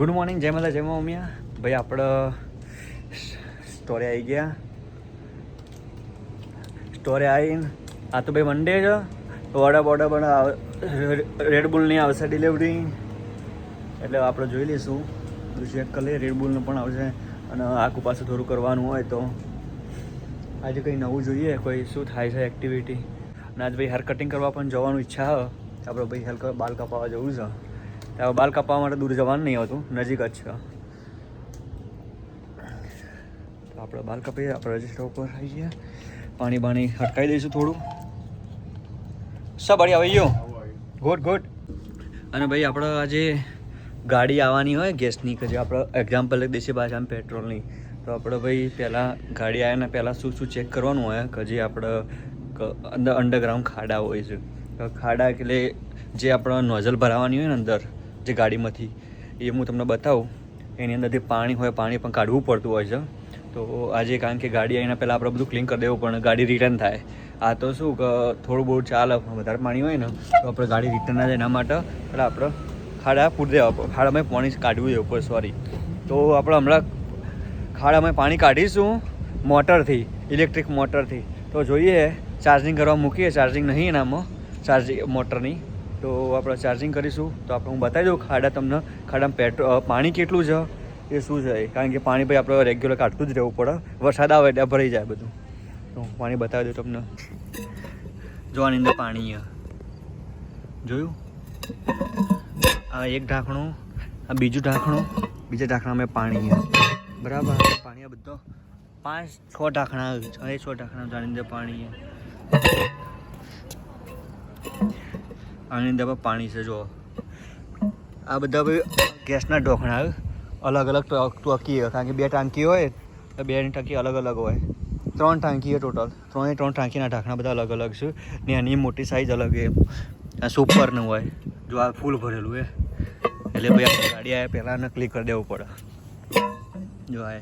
Good morning, જય માતા જય મમ્મિયા. ભાઈ આપણે સ્ટોરે આવી ગયા. સ્ટોરે આવીને આ તો ભાઈ મંડે છે તો ઓર્ડર પણ રેડબુલની આવશે ડિલિવરી, એટલે આપણે જોઈ લઈશું, ચેક કરી લઈએ. રેડબુલનું પણ આવશે અને આખું પાછું થોડું કરવાનું હોય તો આજે કંઈ નવું જોઈએ, કોઈ શું થાય છે એક્ટિવિટી. અને આજ ભાઈ હેર કટિંગ કરવા પણ જવાનું ઈચ્છા છે. આપણે ભાઈ હેર બાલ કપાવવા જવું છે. ત્યાં બાલ કાપવા માટે દૂર જવાનું નહીં હોતું, નજીક જ છે. તો આપણે બાલ કાપીએ, આપણે રજિસ્ટર ઉપર આવી ગયા. પાણી બાણી હટકાવી દઈશું થોડું. સબ આવી ગયો, ગુડ ગુડ. અને ભાઈ આપણે આજે ગાડી આવવાની હોય ગેસની, કે જે આપણે એક્ઝામ્પલ લઈ દઈશું પાછા પેટ્રોલની, તો આપણે ભાઈ પહેલાં ગાડી આવ્યા ને પહેલાં શું શું ચેક કરવાનું હોય, કે જે આપણે અંડરગ્રાઉન્ડ ખાડા હોય છે. ખાડા એટલે જે આપણે નોઝલ ભરાવાની હોય ને અંદર જે ગાડીમાંથી, એ હું તમને બતાવું. એની અંદરથી પાણી હોય, પાણી પણ કાઢવું પડતું હોય છે. તો આજે કારણ કે ગાડી આવીને પહેલાં આપણે બધું ક્લીન કરી દેવું પણ ગાડી રિટર્ન થાય. આ તો શું કે થોડું બહુ ચાલે, વધારે પાણી હોય ને તો આપણે ગાડી રિટર્ન ના જાય, એના માટે એટલે આપણે ખાડા પૂરી દેવા પડે, ખાડામાં પાણી કાઢવું દેવું પડે, સોરી. તો આપણે હમણાં ખાડામાં પાણી કાઢીશું મોટરથી, ઇલેક્ટ્રિક મોટરથી. તો જોઈએ, ચાર્જિંગ કરવા મૂકીએ, ચાર્જિંગ નહીં એનામાં, ચાર્જિંગ મોટરની. તો આપણે ચાર્જિંગ કરીશું તો આપણે હું બતાવી દઉં ખાડા તમને, ખાડામાં પાણી કેટલું છે એ શું છે, કારણ કે પાણી ભાઈ આપણે રેગ્યુલર કાઢતું જ રહેવું પડે. વરસાદ આવે એટલે ભરાઈ જાય બધું. તો હું પાણી બતાવી દઉં તમને. જો આની અંદર પાણી જોયું, આ એક ઢાંકણું, આ બીજું ઢાંકણું, બીજા ઢાંકણામાં પાણી બરાબર. પાણી આ બધો 5-6 ઢાંકણા, 6 ઢાંકણા આની અંદર પાણી. આની અંદર પણ પાણી છે. જો આ બધા ભાઈ ગેસના ઢોકણા અલગ અલગ ટાંકી હોય, કારણ કે 2 ટાંકી હોય તો 2ની ટાંકી અલગ અલગ હોય. 3 ટાંકી હોય ટોટલ, 3 ટાંકીના ઢાંકણા બધા અલગ અલગ છે. ને એની મોટી સાઇઝ અલગ છે. આ સુપરનું હોય, જો આ ફૂલ ભરેલું છે એટલે ભાઈ આપણે ગાડી આવે પહેલાં ક્લિક કરી દેવું પડે. જો આ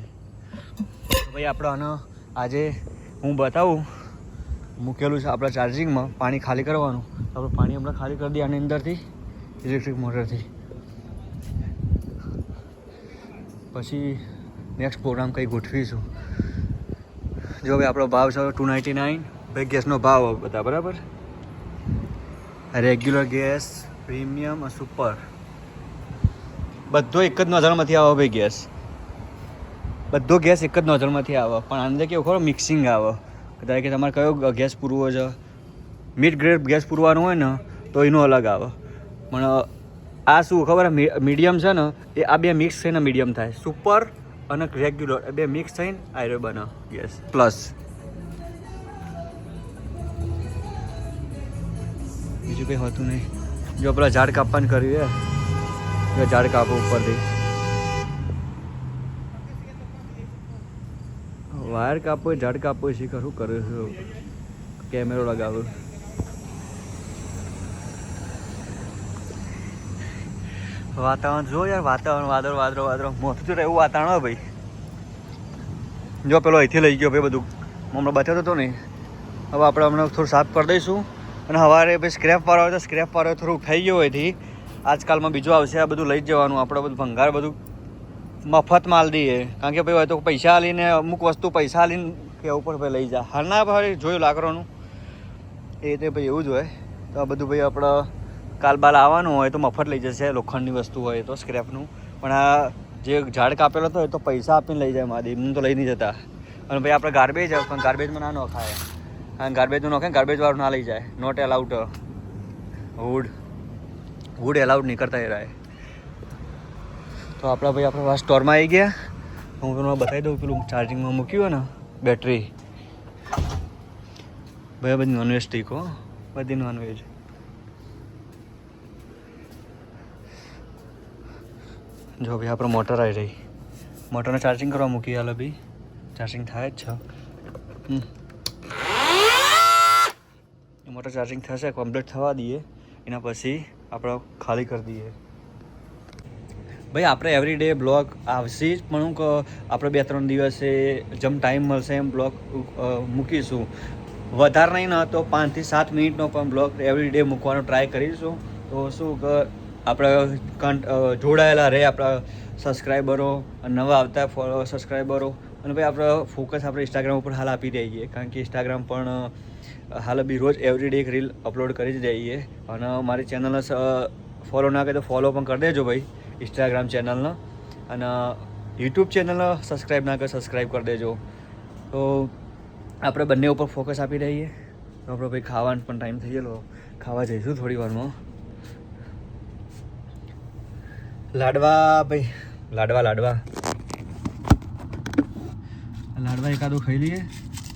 ભાઈ આપણે આનો આજે હું બતાવું, મૂકેલું છે આપણા ચાર્જિંગમાં. પાણી ખાલી કરવાનું, આપણે પાણી હમણાં ખાલી કરી દઈએ આની અંદરથી, ઇલેક્ટ્રિક મોટરથી. પછી નેક્સ્ટ પ્રોગ્રામ કંઈ ગોઠવીશું. જો ભાઈ આપણો ભાવ છે 299. ભાઈ ગેસનો ભાવ બધા બરાબર, રેગ્યુલર ગેસ, પ્રીમિયમ, સુપર, બધો એક જ નોઝલમાંથી આવે ભાઈ ગેસ. બધો ગેસ એક જ નોઝલમાંથી આવે, પણ અંદર કેવું ખબર મિક્સિંગ આવે. ધારો કે તમારે કયો ગેસ પૂરવો છે, મિડ ગ્રેડ ગેસ પૂરવાનું હોય ને તો એનું અલગ આવે. પણ આ શું ખબર, મીડિયમ છે ને એ આ બે મિક્સ થઈને મીડિયમ થાય. સુપર અને રેગ્યુલર બે મિક્સ થઈને આયરો બને ગેસ પ્લસ. બીજું કંઈ હોતું નહીં. જો પેલા ઝાડ કાપવાનું કર્યું જો ઝાડ કાપો ઉપરથી, વાયર કાપો, ઝાડ કાપો, શીખર શું કરું છું, કેમેરો લગાવું. વાતાવરણ જો યાર, વાતાવરણ વાદળ મોટું તો એવું વાતાવરણ હોય ભાઈ. જો પેલો અહીંથી લઈ ગયો ભાઈ બધું, હમણાં બતાવતો હતો નહીં. હવે આપણે હમણાં થોડું સાફ કરી દઈશું. અને સવારે ભાઈ સ્ક્રેપ વાળો હોય તો સ્ક્રેપ વાળો થોડું ઉઠાઈ ગયો હોયથી. આજકાલમાં બીજું આવશે, આ બધું લઈ જ જવાનું. આપણે બધું ભંગાર બધું મફત માલ દઈએ, કારણ કે ભાઈ હોય તો પૈસા આલીને અમુક વસ્તુ પૈસા આલીને કેવું પણ ભાઈ લઈ જા. હાલના ભાઈ જોયું લાકડાનું એ રીતે ભાઈ એવું જ હોય. તો આ બધું ભાઈ આપણે કાલબાલ આવવાનું હોય તો મફત લઈ જશે, લોખંડની વસ્તુ હોય તો સ્ક્રેપનું. પણ આ જે ઝાડ કાપેલો હતો એ તો પૈસા આપીને લઈ જાય મારી, એમનું તો લઈ નહીં જતા. અને ભાઈ આપણે ગાર્બેજ, પણ ગાર્બેજમાં ના નખાય, કારણ ગાર્બેજનું નખાય ગાર્બેજવાળું ના લઈ જાય. Not allowed. વુડ એલાઉડ નહીં કરતા એ રાય. તો આપણા ભાઈ આપણે સ્ટોરમાં આવી ગયા. હું તમને બતાવી દઉં, પેલું ચાર્જિંગમાં મૂક્યું હોય ને બેટરી, ભાઈ બધી નોનવેજ સ્ટીક હો, બધી નોનવેજ. જો ભાઈ આપણે મોટર આવી રહી, મોટરને ચાર્જિંગ કરવા મૂકી. હાલ બી ચાર્જિંગ થાય જ છે. મોટર ચાર્જિંગ થશે, કમ્પ્લીટ થવા દઈએ, એના પછી આપણે ખાલી કરી દઈએ. ભાઈ આપણે એવરીડે બ્લોગ આવશે જ, પણ હું આપણે 2-3 દિવસે જેમ ટાઈમ મળશે એમ બ્લોગ મૂકીશું. વધારે નહીં ને તો 5 થી 7 મિનિટનો પણ બ્લોગ એવરીડે મૂકવાનો ટ્રાય કરીશું. તો શું કે આપણે જોડાયેલા રહે આપણા સબસ્ક્રાઈબરો નવા આવતા ફોલો સબસ્ક્રાઈબરો અને ભાઈ આપણે ફોકસ આપણે ઇન્સ્ટાગ્રામ ઉપર હાલ આપી દઈએ કારણ કે ઇન્સ્ટાગ્રામ પણ હાલ બી રોજ એવરી ડે એક રીલ અપલોડ કરી જ દઈએ અને મારી ચેનલને ફોલો ના કરે તો ફોલો પણ કરી દેજો ભાઈ ઇન્સ્ટાગ્રામ ચેનલને અને યુટ્યુબ ચેનલને સબસ્ક્રાઈબ ના કરે સબસ્ક્રાઈબ કરી દેજો તો આપણે બંને ઉપર ફોકસ આપી દઈએ તો આપણે ભાઈ ખાવાનો પણ ટાઈમ થઈ ગયેલો ખાવા જઈશું થોડી વારમાં લાડવા ભાઈ લાડવા એકાદું ખાઈ લઈએ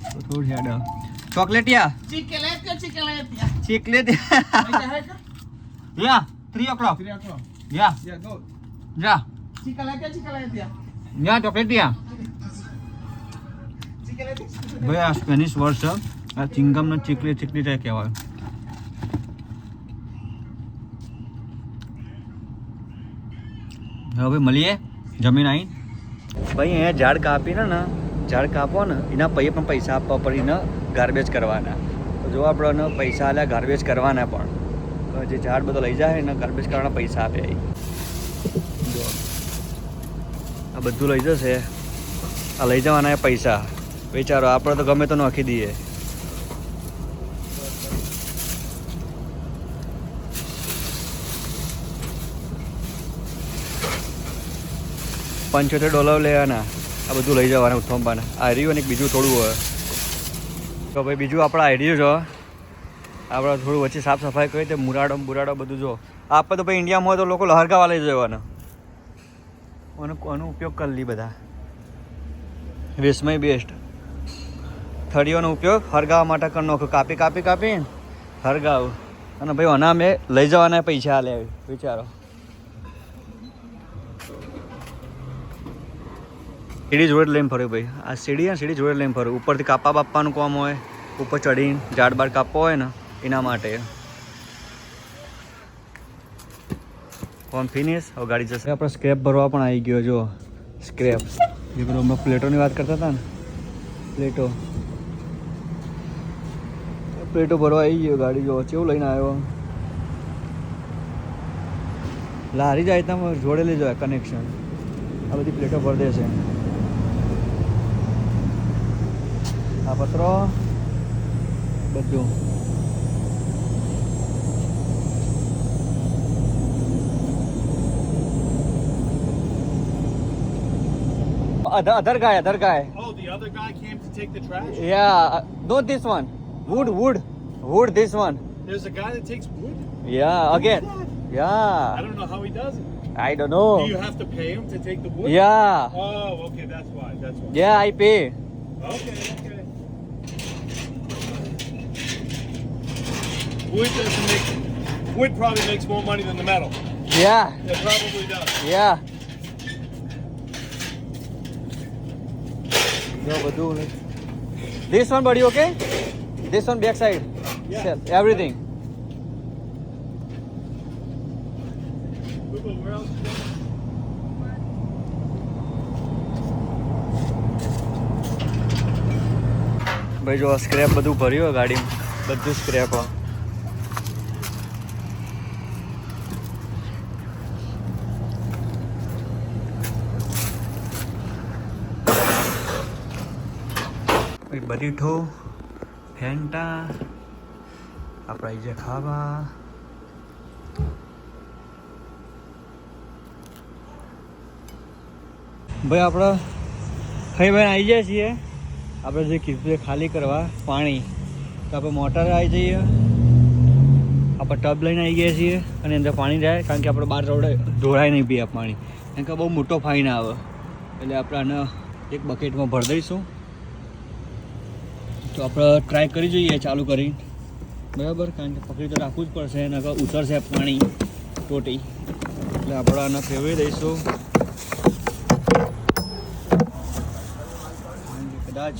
તો થોડું યાદ ચોકલેટિયા યા 3 o'clock યા ચોકલેટિયા ભાઈ આ સ્પેનિશ વર્ડ છે આ ચિંગમને ચીકલી કહેવાય હવે મળીએ જમીન આવી ભાઈ અહીંયા ઝાડ કાપીને ને ઝાડ કાપો ને એના પણ પૈસા આપવા પડે એને ગાર્બેજ કરવાના તો જો આપણે પૈસા આલ્યા ગાર્બેજ કરવાના પણ જે ઝાડ બધો લઈ જાય એને ગાર્બેજ કરવાના પૈસા આપે જો આ બધું લઈ જશે આ લઈ જવાના પૈસા વિચારો આપણે તો ગમે તો નાખી દઈએ $75 લેવાના આ બધું લઈ જવાના ઉથંબાના આ રહ્યું અને બીજું થોડું હોય તો ભાઈ બીજું આપણા આઈડિયો જો આપણે થોડું વચ્ચે સાફ સફાઈ કરી તે મુરાડો બધું જો આપણે તો ભાઈ ઇન્ડિયામાં હોય તો લોકો લહરગાવા લઈ જવાના આનો ઉપયોગ કરી લી બધા વેસ્ટમાં બેસ્ટ થળીઓનો ઉપયોગ હરગાવા માટે કરી નાખો કાપી હરગાવ અને ભાઈ આના મેં લઈ જવાના પૈસા આલે વિચારો સીડી જોડે લઈને ફર્યું ભાઈ આ સીડી જોડે લઈને ફર્યું ઉપરથી કાપા બાપવાનું કામ હોય ઉપર ચડીને ઝાડ બાડ કાપવો હોય ને એના માટે ફોર્મ ફિનિશ હવે ગાડી જશે આપણે સ્ક્રેપ ભરવા પણ આવી ગયો જો સ્ક્રેપ જે બધું અમે પ્લેટોની વાત કરતા હતા ને પ્લેટો ભરવા આવી ગયો ગાડી જો કેવું લઈને આવ્યો લારી જાય તમે જોડે લઈ જાય કનેક્શન આ બધી પ્લેટો ભરી દેશે આ પત્રો બધું other guy Oh, the other guy came to take the trash? yeah not this one wood this one There's a guy that takes wood? yeah again I don't know how he does it. I don't know Do you have to pay him to take the wood? yeah Oh, okay, that's why. yeah I pay Okay. Wood probably makes more money than the metal. yeah It probably does. yeah no બધું this one buddy okay this one back side Yeah. everything Where else? ભાઈ જો scrap બધું ભર્યું હોય ગાડીમાં બધું scrap હોય બરીઠો Fanta આપણે આવી જાય ખાવા ભાઈ આપણે ખાઈ ભાઈ આવી જાય છીએ આપણે જે કીધું ખાલી કરવા પાણી તો આપણે મોટર આવી જઈએ આપણે ટબ લઈને આવી ગયા છીએ અને અંદર પાણી જાય કારણ કે આપણે બહાર ઢોળાય નહીં પીએ પાણી કારણ કે બહુ મોટો ફાઈન આવે એટલે આપણે આને એક બકેટમાં ભરી દઈશું તો આપણે ટ્રાય કરી જોઈએ ચાલુ કરીને બરાબર કારણ કે પકડી તો રાખવું જ પડશે અને ઉતરશે પાણી ટોટી એટલે આપણે આને ફેરવી દઈશું કદાચ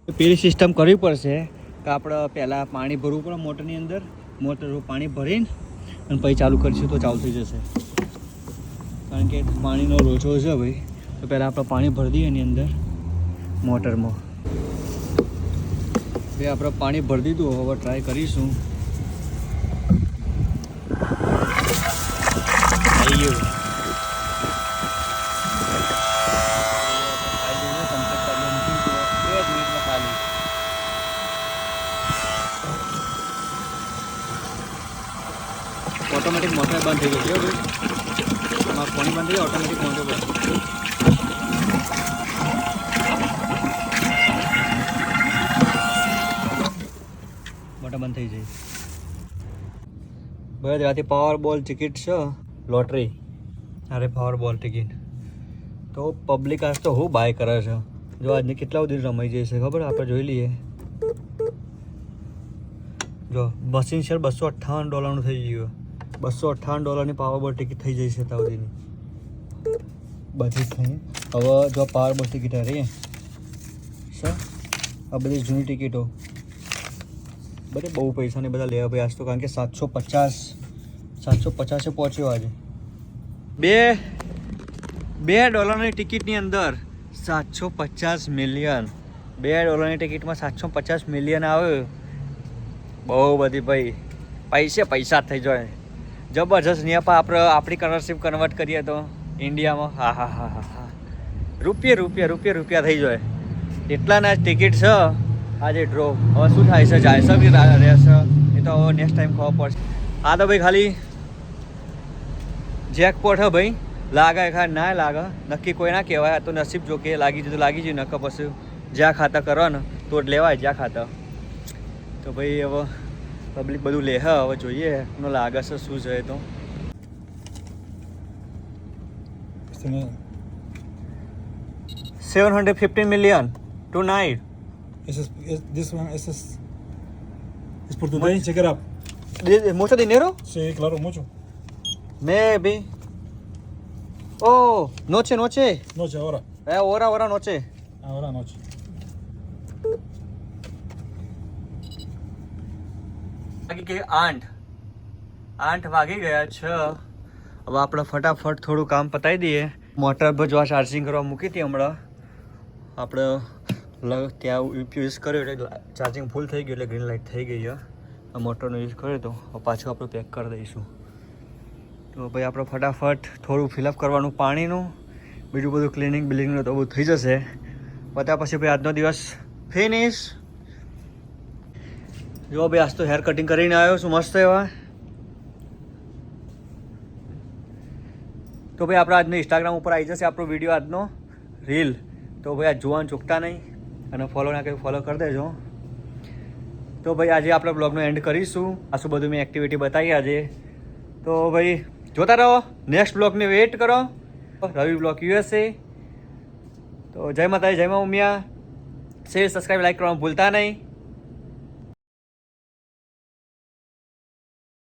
પેલી સિસ્ટમ કરવી પડશે કે આપણે પહેલાં પાણી ભરવું પડે મોટરની અંદર મોટર પાણી ભરીને અને પછી ચાલુ કરીશું તો ચાલુ થઈ જશે કારણ કે પાણીનો લોચો છે ભાઈ તો પહેલાં આપણે પાણી ભરી દઈએ એની અંદર મોટરમાં બે આપણે પાણી ભરી દીધું, હવે ટ્રાય કરીશું. આવી ગયું. ઓટોમેટિક મોટર બંધ થઈ ગઈ છે ભાઈ. આમાં પાણી બંધ થઈ જાય, ઓટોમેટિક મોટર બંધ. મોટર બંધ થઈ જાય. બસ રાતે પાવર બોલ ટિકિટ છે, લોટરી. અરે પાવર બોલ ટિકિટ તો પબ્લિક આજ તો હું બાય કરે છે. જો આજને કેટલા સુધી રમાઈ જશે ખબર, આપણે જોઈ લઈએ. જો બસિંગ શેર $258 થઈ ગયું. $258 પાવર બોલ ટિકિટ થઈ જશે ત્યાં સુધીની બધી થઈ. હવે જો પાવર બોલ ટિકિટ રહી સર, આ બધી જૂની ટિકિટો બધે બહુ પૈસાને બધા લેવા ભાઈ આજ તો, કારણ કે 750 પહોંચ્યો આજે. $2 ટિકિટની અંદર 750 મિલિયન. $2 ટિકિટમાં 750 મિલિયન આવે, બહુ બધી ભાઈ પૈસા થઈ જાય જબરજસ્ત. ત્યાં આપણે આપણી કરન્સી કન્વર્ટ કરીએ તો ઇન્ડિયામાં હા રૂપિયા થઈ જાય. એટલાના ટિકિટ છે આજે ડ્રો. હવે શું થાય છે, જાય છે કે રહેશે એ તો હવે નેક્સ્ટ ટાઈમ ખબર પડશે. આ તો ભાઈ ખાલી જેકપોટ હે ભાઈ. લાગે ખા ના લાગે નક્કી કોઈ ના કહેવાય. આ તો નસીબ જો કે લાગી જાય તો લાગી જાય, નકર પછી જ્યાં ખાતા કરો ને તો જ લેવાય જ્યાં ખાતા. તો ભાઈ હવે પબ્લિક બધું લે હવે જોઈએ એનો લાગે છે શું છે તો. $750 million tonight. This one is por today. Check it up. ¿Mucho dinero? Sí, claro, mucho. Maybe. Oh, noche. Noche, ahora. Hora, noche. Ahora noche. વાગી ગઈ 8 વાગી ગયા છે. હવે આપણે ફટાફટ થોડું કામ પતાવી દઈએ. મોટર પર જો ચાર્જિંગ કરવા મૂકી હતી હમણાં આપણે ત્યાં યુઝ કર્યો એટલે ચાર્જિંગ ફૂલ થઈ ગયું, એટલે ગ્રીન લાઇટ થઈ ગઈ છે. આ મોટરનો યુઝ કર્યો તો પાછું આપણે પેક કરી દઈશું. તો ભાઈ આપણે ફટાફટ થોડું ફિલઅપ કરવાનું પાણીનું, બીજું બધું ક્લિનિંગ બિલિંગનું તો બધું થઈ જશે. બધા પછી ભાઈ આજનો દિવસ ફિનિશ. જો ભાઈ આજ તો હેર કટિંગ કરીને આવ્યો છું મસ્ત એવા. તો ભાઈ આપણે આજનો ઇન્સ્ટાગ્રામ ઉપર આવી જશે આપણો વિડીયો, આજનો રીલ. તો ભાઈ આ જોવાનું ચૂકતા નહીં અને ફોલો ના કરી ફોલો કરી દેજો. તો ભાઈ આજે આપણે બ્લોગનો એન્ડ કરીશું. આ શું બધું મેં એક્ટિવિટી બતાવી આજે. તો ભાઈ જોતા રહો, નેક્સ્ટ બ્લોગને વેઇટ કરો. રવિ બ્લોગ USA. તો જય માતાજી, જય મા ઉમિયા. શેર, સબસ્ક્રાઈબ, લાઈક કરવાનું ભૂલતા નહીં.